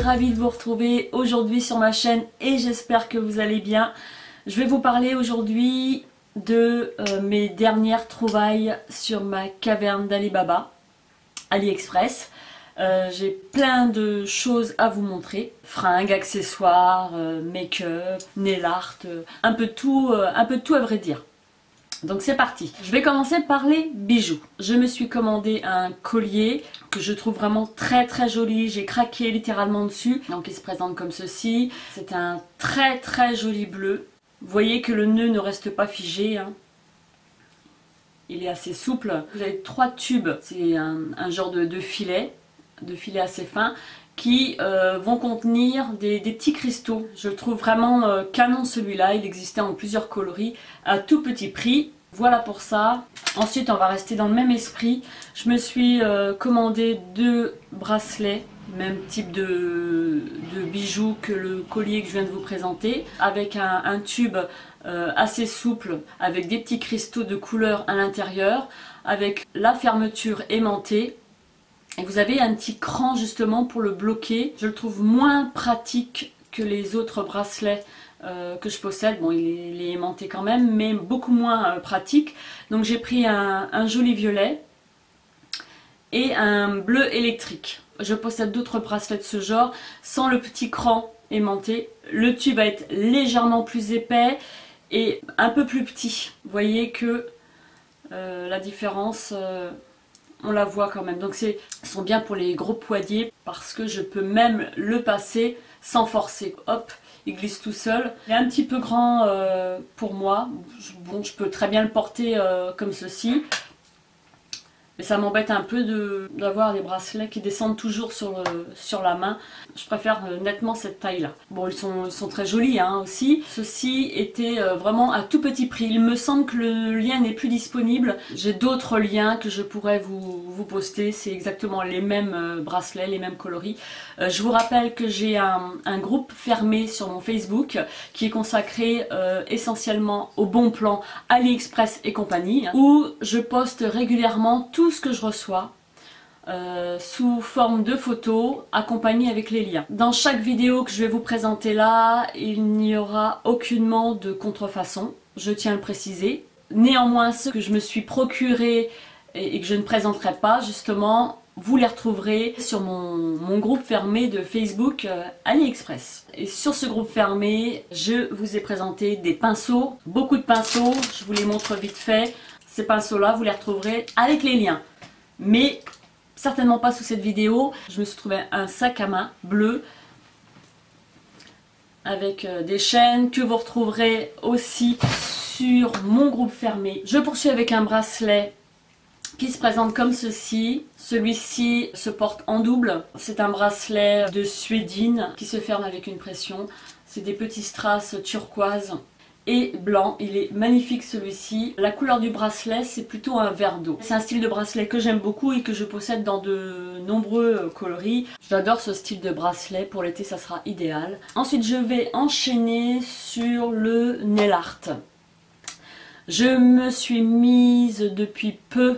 ravie de vous retrouver aujourd'hui sur ma chaîne et j'espère que vous allez bien. Je vais vous parler aujourd'hui de mes dernières trouvailles sur ma caverne d'Ali Baba, AliExpress. J'ai plein de choses à vous montrer, fringues, accessoires, make-up, nail art, un peu de tout à vrai dire. Donc c'est parti. Je vais commencer par les bijoux. Je me suis commandé un collier que je trouve vraiment très joli. J'ai craqué littéralement dessus. Donc il se présente comme ceci. C'est un très joli bleu. Vous voyez que le nœud ne reste pas figé, hein. Il est assez souple. Vous avez 3 tubes. C'est un genre de filet assez fin qui vont contenir des petits cristaux. Je le trouve vraiment canon celui-là. Il existait en plusieurs coloris à tout petit prix. Voilà pour ça. Ensuite on va rester dans le même esprit. Je me suis commandé 2 bracelets, même type de bijoux que le collier que je viens de vous présenter, avec un tube assez souple, avec des petits cristaux de couleur à l'intérieur, avec la fermeture aimantée. Et vous avez un petit cran justement pour le bloquer. Je le trouve moins pratique que les autres bracelets que je possède. Bon, il est aimanté quand même, mais beaucoup moins pratique. Donc j'ai pris un joli violet et un bleu électrique. Je possède d'autres bracelets de ce genre sans le petit cran aimanté. Le tube va être légèrement plus épais et un peu plus petit. Vous voyez que la différence... on la voit quand même. Donc sont bien pour les gros poignets parce que je peux même le passer sans forcer. Hop, il glisse tout seul. Il est un petit peu grand pour moi. Bon, je peux très bien le porter comme ceci. Mais ça m'embête un peu d'avoir des bracelets qui descendent toujours sur la main. Je préfère nettement cette taille-là. Bon, ils sont très jolis hein, aussi. Ceci était vraiment à tout petit prix. Il me semble que le lien n'est plus disponible. J'ai d'autres liens que je pourrais vous poster. C'est exactement les mêmes bracelets, les mêmes coloris. Je vous rappelle que j'ai un groupe fermé sur mon Facebook qui est consacré essentiellement au bon plan AliExpress et compagnie, où je poste régulièrement tout ce que je reçois sous forme de photos accompagnées avec les liens. Dans chaque vidéo que je vais vous présenter là, il n'y aura aucunement de contrefaçon, je tiens à le préciser. Néanmoins, ce que je me suis procuré et que je ne présenterai pas justement, vous les retrouverez sur mon groupe fermé de Facebook AliExpress. Et sur ce groupe fermé, je vous ai présenté des pinceaux, beaucoup de pinceaux, je vous les montre vite fait. Ces pinceaux là, vous les retrouverez avec les liens. Mais certainement pas sous cette vidéo. Je me suis trouvé un sac à main bleu avec des chaînes que vous retrouverez aussi sur mon groupe fermé. Je poursuis avec un bracelet qui se présente comme ceci. Celui-ci se porte en double. C'est un bracelet de suédine qui se ferme avec une pression. C'est des petits strass turquoise et blanc. Il est magnifique celui-ci. La couleur du bracelet, c'est plutôt un vert d'eau. C'est un style de bracelet que j'aime beaucoup et que je possède dans de nombreux coloris. J'adore ce style de bracelet. Pour l'été, ça sera idéal. Ensuite, je vais enchaîner sur le nail art. Je me suis mise depuis peu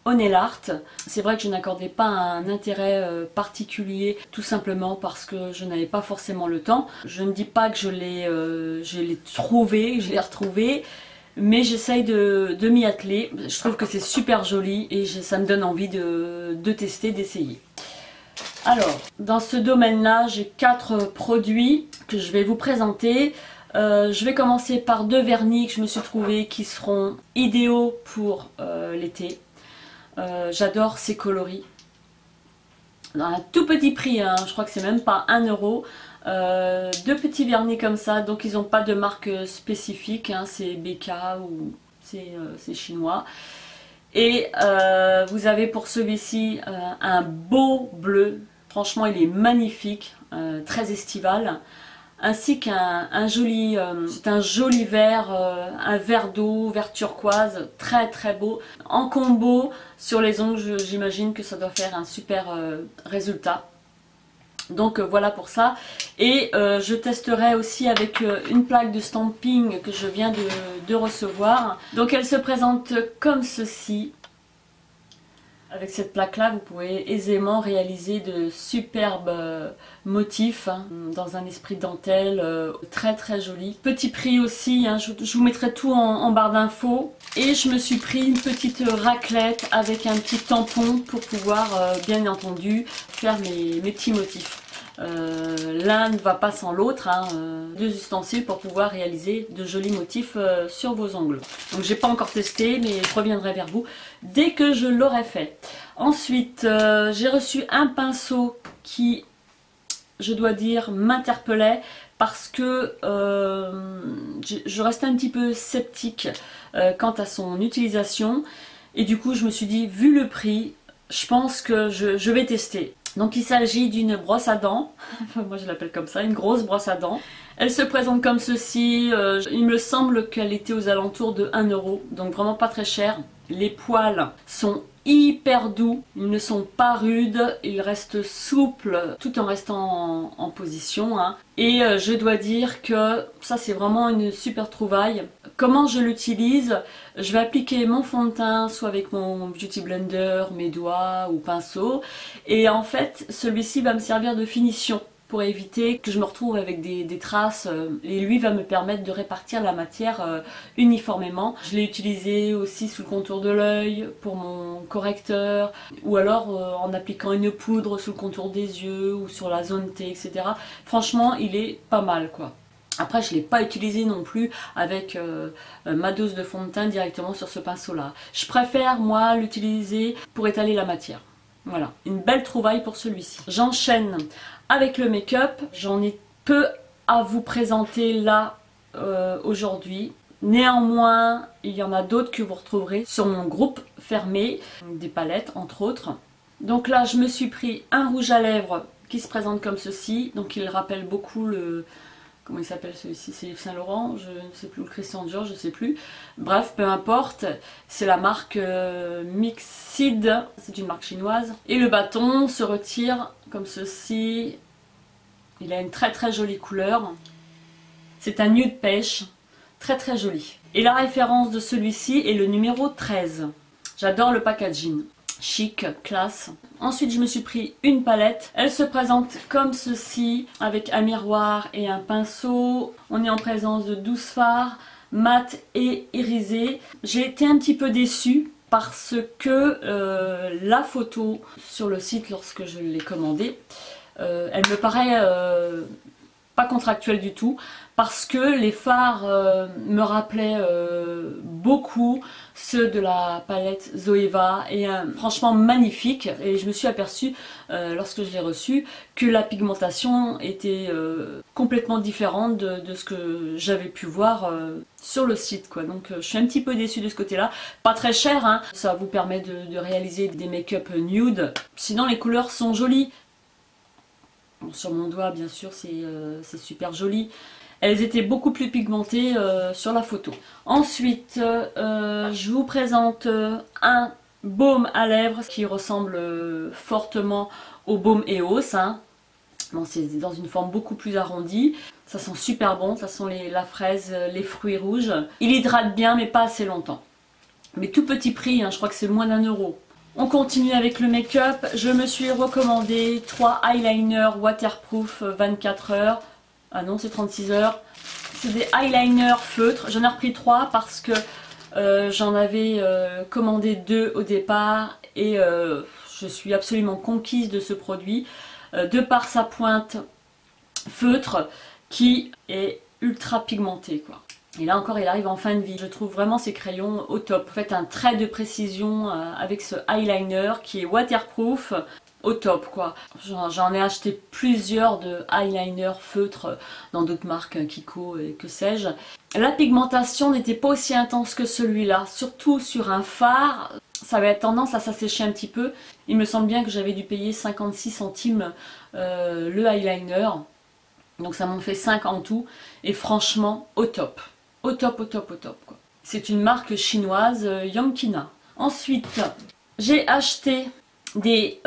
au nail art. C'est vrai que je n'accordais pas un intérêt particulier, tout simplement parce que je n'avais pas forcément le temps. Je ne dis pas que je l'ai trouvé, je l'ai retrouvé, mais j'essaye de m'y atteler. Je trouve que c'est super joli et ça me donne envie de tester, d'essayer. Alors, dans ce domaine-là, j'ai 4 produits que je vais vous présenter. Je vais commencer par 2 vernis que je me suis trouvé qui seront idéaux pour l'été. J'adore ces coloris. Dans un tout petit prix, hein, je crois que c'est même pas 1 euro. 2 petits vernis comme ça, donc ils n'ont pas de marque spécifique, hein, c'est BK ou c'est chinois. Et vous avez pour celui-ci un beau bleu, franchement il est magnifique, très estival. Ainsi qu'un joli, c'est un joli vert, un vert d'eau, vert turquoise, très beau. En combo sur les ongles, j'imagine que ça doit faire un super résultat. Donc voilà pour ça. Et je testerai aussi avec une plaque de stamping que je viens de recevoir. Donc elle se présente comme ceci. Avec cette plaque-là, vous pouvez aisément réaliser de superbes motifs hein, dans un esprit dentelle très très joli. Petit prix aussi, hein, je vous mettrai tout en barre d'infos. Et je me suis pris une petite raclette avec un petit tampon pour pouvoir bien entendu faire mes petits motifs. L'un ne va pas sans l'autre, hein, deux ustensiles pour pouvoir réaliser de jolis motifs sur vos ongles. Donc j'ai pas encore testé mais je reviendrai vers vous dès que je l'aurai fait. Ensuite j'ai reçu un pinceau qui, je dois dire, m'interpellait parce que je restais un petit peu sceptique quant à son utilisation et du coup je me suis dit, vu le prix, je pense que je vais tester. Donc il s'agit d'une brosse à dents, moi je l'appelle comme ça, une grosse brosse à dents. Elle se présente comme ceci, il me semble qu'elle était aux alentours de 1 €, donc vraiment pas très cher. Les poils sont hyper doux, ils ne sont pas rudes, ils restent souples tout en restant en position. Hein. Et je dois dire que ça c'est vraiment une super trouvaille. Comment je l'utilise? Je vais appliquer mon fond de teint soit avec mon Beauty Blender, mes doigts ou pinceau. Et en fait celui-ci va me servir de finition pour éviter que je me retrouve avec des traces et lui va me permettre de répartir la matière uniformément. Je l'ai utilisé aussi sous le contour de l'œil pour mon correcteur ou alors en appliquant une poudre sous le contour des yeux ou sur la zone T, etc. Franchement il est pas mal quoi. Après je ne l'ai pas utilisé non plus avec ma dose de fond de teint directement sur ce pinceau là. Je préfère moi l'utiliser pour étaler la matière. Voilà, une belle trouvaille pour celui-ci. J'enchaîne avec le make-up. J'en ai peu à vous présenter là aujourd'hui. Néanmoins, il y en a d'autres que vous retrouverez sur mon groupe fermé, des palettes entre autres. Donc là, je me suis pris un rouge à lèvres qui se présente comme ceci. Donc il rappelle beaucoup le... Comment il s'appelle celui-ci? C'est Yves Saint Laurent, je ne sais plus, ou Christian Dior, je ne sais plus. Bref, peu importe, c'est la marque Mixid, c'est une marque chinoise. Et le bâton se retire comme ceci. Il a une très très jolie couleur. C'est un nude pêche, très très joli. Et la référence de celui-ci est le numéro 13. J'adore le packaging. Chic, classe. Ensuite je me suis pris une palette. Elle se présente comme ceci avec un miroir et un pinceau. On est en présence de 12 fards mat et irisés. J'ai été un petit peu déçue parce que la photo sur le site lorsque je l'ai commandée, elle me paraît pas contractuelle du tout parce que les fards me rappelaient beaucoup ceux de la palette Zoeva et franchement magnifique. Et je me suis aperçue lorsque je l'ai reçu que la pigmentation était complètement différente de ce que j'avais pu voir sur le site quoi. Donc je suis un petit peu déçue de ce côté là. Pas très cher hein. Ça vous permet de réaliser des make-up nude. Sinon les couleurs sont jolies. Bon, sur mon doigt bien sûr c'est super joli. Elles étaient beaucoup plus pigmentées sur la photo. Ensuite, je vous présente un baume à lèvres qui ressemble fortement au baume EOS. Hein. Bon, c'est dans une forme beaucoup plus arrondie. Ça sent super bon, ça sent la fraise, les fruits rouges. Il hydrate bien mais pas assez longtemps. Mais tout petit prix, hein, je crois que c'est moins d'1 €. On continue avec le make-up. Je me suis recommandé 3 eyeliners waterproof 24 heures. Ah non, c'est 36 heures. C'est des eyeliners feutres. J'en ai repris 3 parce que j'en avais commandé 2 au départ. Et je suis absolument conquise de ce produit. De par sa pointe feutre qui est ultra pigmentée, quoi. Et là encore il arrive en fin de vie. Je trouve vraiment ces crayons au top. Faites un trait de précision avec ce eyeliner qui est waterproof. Au top quoi. J'en ai acheté plusieurs de eyeliner feutres dans d'autres marques, Kiko et que sais-je. La pigmentation n'était pas aussi intense que celui-là, surtout sur un fard. Ça avait tendance à s'assécher un petit peu. Il me semble bien que j'avais dû payer 56 centimes le eyeliner. Donc ça m'en fait 5 en tout. Et franchement, au top. Au top, au top, au top quoi. C'est une marque chinoise, Yonkina. Ensuite, j'ai acheté des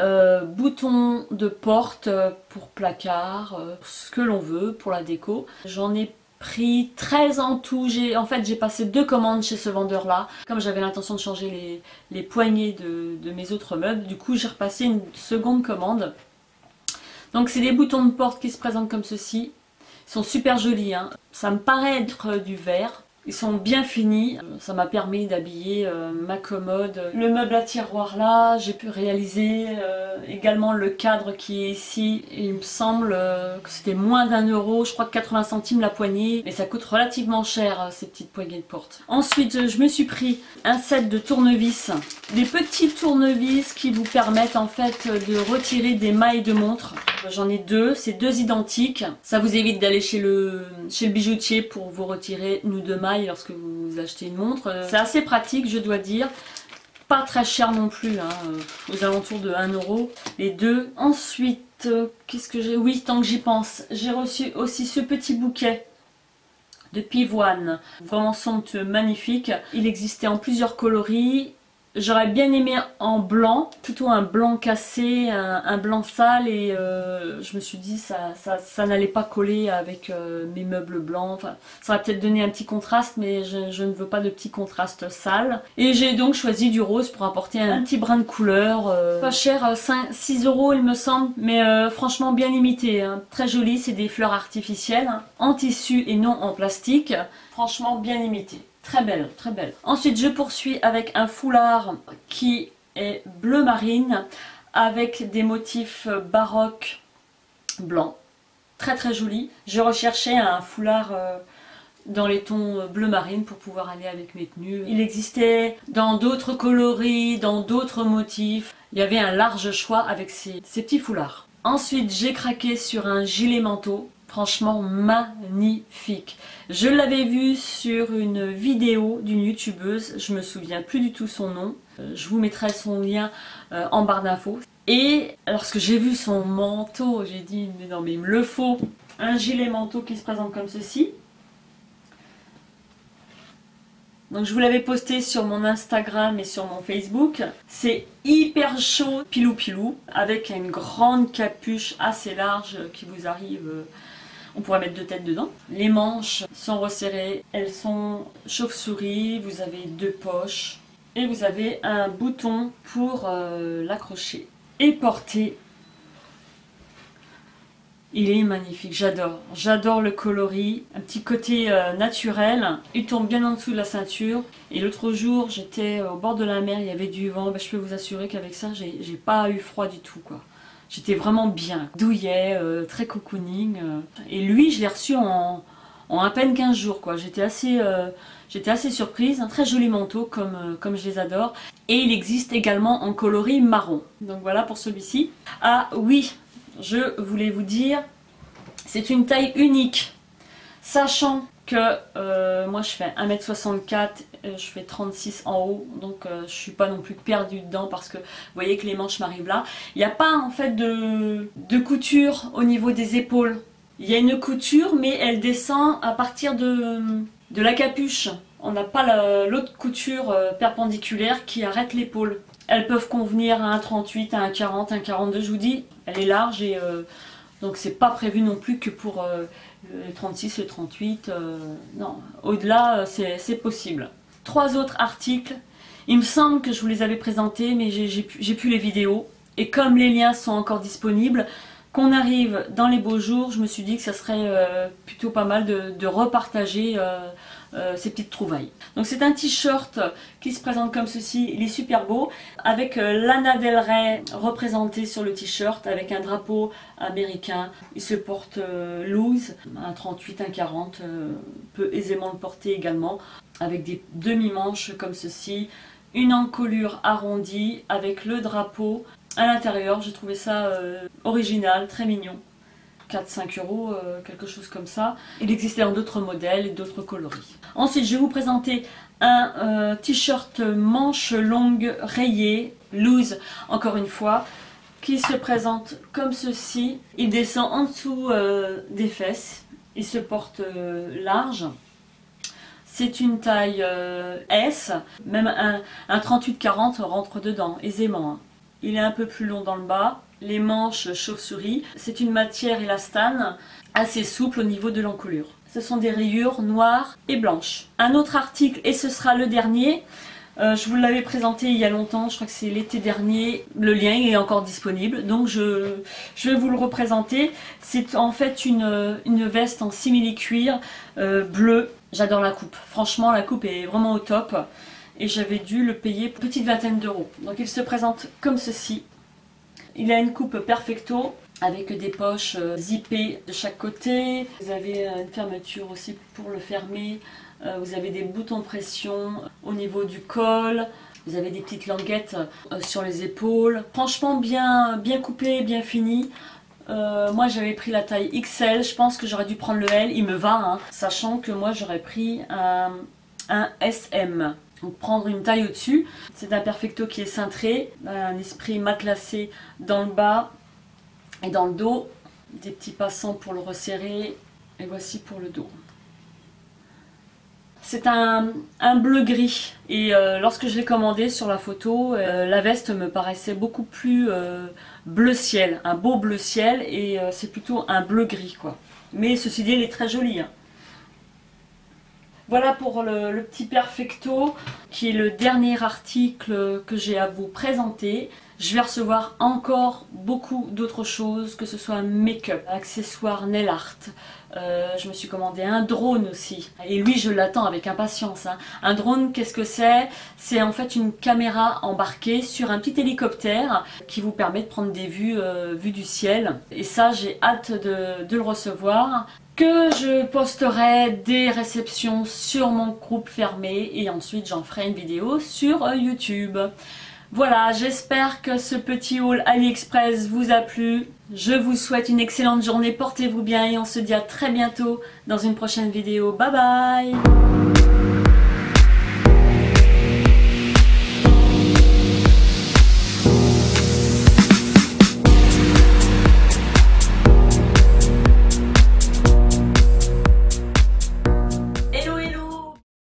boutons de porte pour placard, ce que l'on veut pour la déco. J'en ai pris 13 en tout. En fait j'ai passé 2 commandes chez ce vendeur là. Comme j'avais l'intention de changer les poignées de mes autres meubles, du coup j'ai repassé une seconde commande. Donc c'est des boutons de porte qui se présentent comme ceci. Ils sont super jolis, hein. Ça me paraît être du verre. Ils sont bien finis, ça m'a permis d'habiller ma commode. Le meuble à tiroir là, j'ai pu réaliser également le cadre qui est ici. Il me semble que c'était moins d'1 €, je crois que 80 centimes la poignée. Mais ça coûte relativement cher ces petites poignées de porte. Ensuite je me suis pris un set de tournevis. Des petits tournevis qui vous permettent en fait de retirer des mailles de montre. J'en ai 2, c'est 2 identiques. Ça vous évite d'aller chez le bijoutier pour vous retirer une ou 2 mailles lorsque vous achetez une montre. C'est assez pratique, je dois dire. Pas très cher non plus, hein, aux alentours de 1 € les deux. Ensuite, qu'est-ce que j'ai? Oui, tant que j'y pense, j'ai reçu aussi ce petit bouquet de pivoine. Vraiment somptueux, magnifique. Il existait en plusieurs coloris. J'aurais bien aimé en blanc, plutôt un blanc cassé, un blanc sale, et je me suis dit ça n'allait pas coller avec mes meubles blancs. Enfin, ça aurait peut-être donné un petit contraste, mais je ne veux pas de petit contraste sale. Et j'ai donc choisi du rose pour apporter un petit brin de couleur. Pas cher, 6 € il me semble, mais franchement bien limité, hein. Très joli, c'est des fleurs artificielles, hein, en tissu et non en plastique. Franchement bien limité. Très belle, très belle. Ensuite, je poursuis avec un foulard qui est bleu marine avec des motifs baroques blancs. Très très joli. Je recherchais un foulard dans les tons bleu marine pour pouvoir aller avec mes tenues. Il existait dans d'autres coloris, dans d'autres motifs. Il y avait un large choix avec ces petits foulards. Ensuite, j'ai craqué sur un gilet manteau. Franchement magnifique. Je l'avais vu sur une vidéo d'une youtubeuse, je me souviens plus du tout son nom. Je vous mettrai son lien en barre d'infos. Et lorsque j'ai vu son manteau, j'ai dit mais non mais il me le faut. Un gilet manteau qui se présente comme ceci. Donc je vous l'avais posté sur mon Instagram et sur mon Facebook. C'est hyper chaud, pilou pilou, avec une grande capuche assez large qui vous arrive. On pourrait mettre 2 têtes dedans. Les manches sont resserrées, elles sont chauve-souris, vous avez 2 poches et vous avez un bouton pour l'accrocher et porter. Il est magnifique, j'adore le coloris, un petit côté naturel. Il tombe bien en dessous de la ceinture. Et l'autre jour, j'étais au bord de la mer, il y avait du vent. Ben, je peux vous assurer qu'avec ça, j'ai pas eu froid du tout, quoi. J'étais vraiment bien, douillet, très cocooning. Et lui, je l'ai reçu en à peine 15 jours, quoi. J'étais assez surprise. Un très joli manteau, comme je les adore. Et il existe également en coloris marron. Donc voilà pour celui-ci. Ah oui, je voulais vous dire, c'est une taille unique. Sachant que moi je fais 1m64, je fais 36 en haut, donc je suis pas non plus perdue dedans parce que vous voyez que les manches m'arrivent là. Il n'y a pas en fait de couture au niveau des épaules. Il y a une couture mais elle descend à partir de la capuche. On n'a pas l'autre couture perpendiculaire qui arrête l'épaule. Elles peuvent convenir à un 38, à un 40, un 42, je vous dis, elle est large et donc c'est pas prévu non plus que pour le 36, le 38, non, au-delà c'est possible. 3 autres articles, il me semble que je vous les avais présentés mais j'ai plus les vidéos. Et comme les liens sont encore disponibles, qu'on arrive dans les beaux jours, je me suis dit que ça serait plutôt pas mal de repartager ces petites trouvailles. Donc c'est un t-shirt qui se présente comme ceci, il est super beau, avec Lana Del Rey représentée sur le t-shirt, avec un drapeau américain. Il se porte loose, un 38, un 40, peut aisément le porter également, avec des demi-manches comme ceci, une encolure arrondie avec le drapeau à l'intérieur. J'ai trouvé ça original, très mignon. 4-5 €, quelque chose comme ça. Il existait en d'autres modèles et d'autres coloris. Ensuite, je vais vous présenter un t-shirt manche longue rayée, loose, encore une fois, qui se présente comme ceci. Il descend en dessous des fesses. Il se porte large. C'est une taille S, même un 38-40 rentre dedans aisément, hein. Il est un peu plus long dans le bas. Les manches chauve-souris. C'est une matière élastane assez souple au niveau de l'encolure. Ce sont des rayures noires et blanches. Un autre article, et ce sera le dernier, je vous l'avais présenté il y a longtemps, je crois que c'est l'été dernier, le lien est encore disponible, donc je vais vous le représenter. C'est en fait une veste en simili-cuir bleu. J'adore la coupe, franchement la coupe est vraiment au top et j'avais dû le payer une petite vingtaine d'euros. Donc il se présente comme ceci. Il a une coupe perfecto avec des poches zippées de chaque côté. Vous avez une fermeture aussi pour le fermer. Vous avez des boutons de pression au niveau du col. Vous avez des petites languettes sur les épaules. Franchement bien coupé, bien fini. Moi j'avais pris la taille XL, je pense que j'aurais dû prendre le L, il me va, hein, sachant que moi j'aurais pris un SM. Donc prendre une taille au-dessus. C'est un perfecto qui est cintré, un esprit matelassé dans le bas et dans le dos. Des petits passants pour le resserrer. Et voici pour le dos. C'est un bleu gris et lorsque je l'ai commandé sur la photo, la veste me paraissait beaucoup plus bleu ciel, un beau bleu ciel et c'est plutôt un bleu gris quoi. Mais ceci dit, elle est très jolie. Hein. Voilà pour le petit perfecto qui est le dernier article que j'ai à vous présenter. Je vais recevoir encore beaucoup d'autres choses, que ce soit make-up, accessoires, nail art. Je me suis commandé un drone aussi. Et lui, je l'attends avec impatience. Hein. Un drone, qu'est-ce que c'est? C'est en fait une caméra embarquée sur un petit hélicoptère qui vous permet de prendre des vues du ciel. Et ça, j'ai hâte de le recevoir. Que je posterai des réceptions sur mon groupe fermé et ensuite j'en ferai une vidéo sur YouTube. Voilà, j'espère que ce petit haul AliExpress vous a plu. Je vous souhaite une excellente journée, portez-vous bien et on se dit à très bientôt dans une prochaine vidéo. Bye bye!